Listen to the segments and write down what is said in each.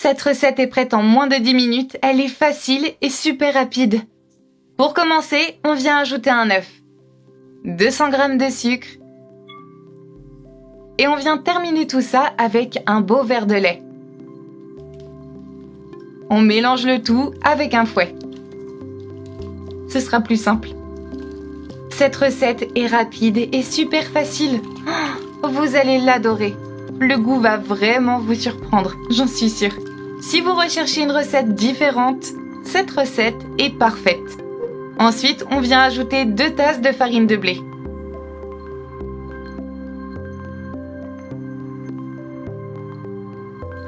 Cette recette est prête en moins de 10 minutes, elle est facile et super rapide. Pour commencer, on vient ajouter un œuf, 200 g de sucre et on vient terminer tout ça avec un beau verre de lait. On mélange le tout avec un fouet. Ce sera plus simple. Cette recette est rapide et super facile. Vous allez l'adorer. Le goût va vraiment vous surprendre, j'en suis sûre. Si vous recherchez une recette différente, cette recette est parfaite. Ensuite, on vient ajouter 2 tasses de farine de blé.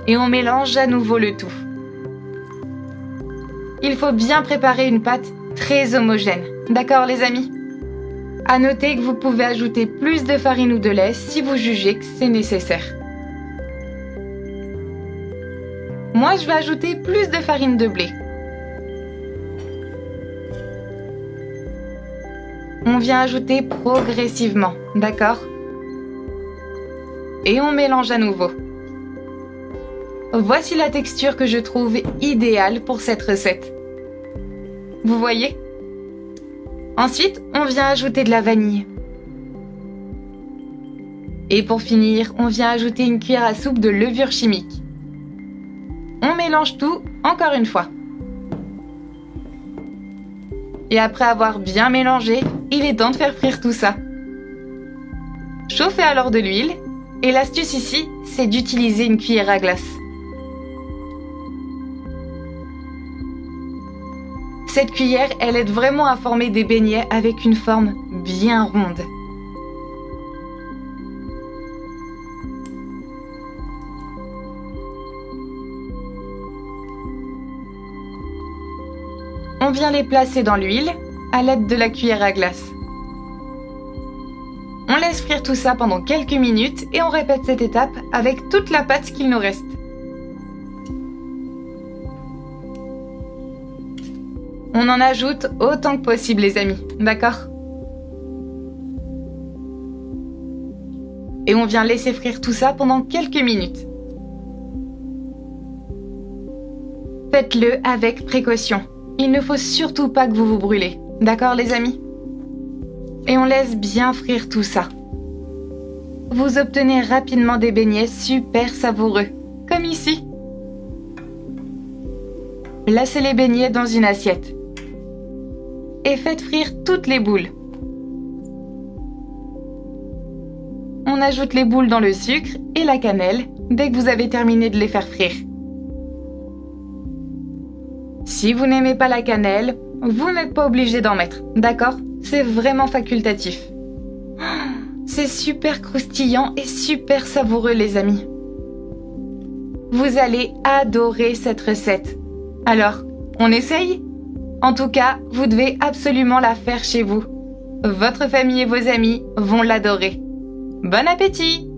Et on mélange à nouveau le tout. Il faut bien préparer une pâte très homogène. D'accord les amis ? À noter que vous pouvez ajouter plus de farine ou de lait si vous jugez que c'est nécessaire. Moi, je vais ajouter plus de farine de blé. On vient ajouter progressivement, d'accord ? Et on mélange à nouveau. Voici la texture que je trouve idéale pour cette recette. Vous voyez ? Ensuite, on vient ajouter de la vanille. Et pour finir, on vient ajouter une cuillère à soupe de levure chimique. On mélange tout encore une fois. Et après avoir bien mélangé, il est temps de faire frire tout ça. Chauffez alors de l'huile. Et l'astuce ici, c'est d'utiliser une cuillère à glace. Cette cuillère, elle aide vraiment à former des beignets avec une forme bien ronde. On vient les placer dans l'huile à l'aide de la cuillère à glace. On laisse frire tout ça pendant quelques minutes et on répète cette étape avec toute la pâte qu'il nous reste. On en ajoute autant que possible les amis, d'accord ? Et on vient laisser frire tout ça pendant quelques minutes. Faites-le avec précaution. Il ne faut surtout pas que vous vous brûlez. D'accord les amis ? Et on laisse bien frire tout ça. Vous obtenez rapidement des beignets super savoureux, comme ici. Placez les beignets dans une assiette. Et faites frire toutes les boules. On ajoute les boules dans le sucre et la cannelle dès que vous avez terminé de les faire frire. Si vous n'aimez pas la cannelle, vous n'êtes pas obligé d'en mettre, d'accord ? C'est vraiment facultatif. C'est super croustillant et super savoureux les amis. Vous allez adorer cette recette. Alors, on essaye ? En tout cas, vous devez absolument la faire chez vous. Votre famille et vos amis vont l'adorer. Bon appétit!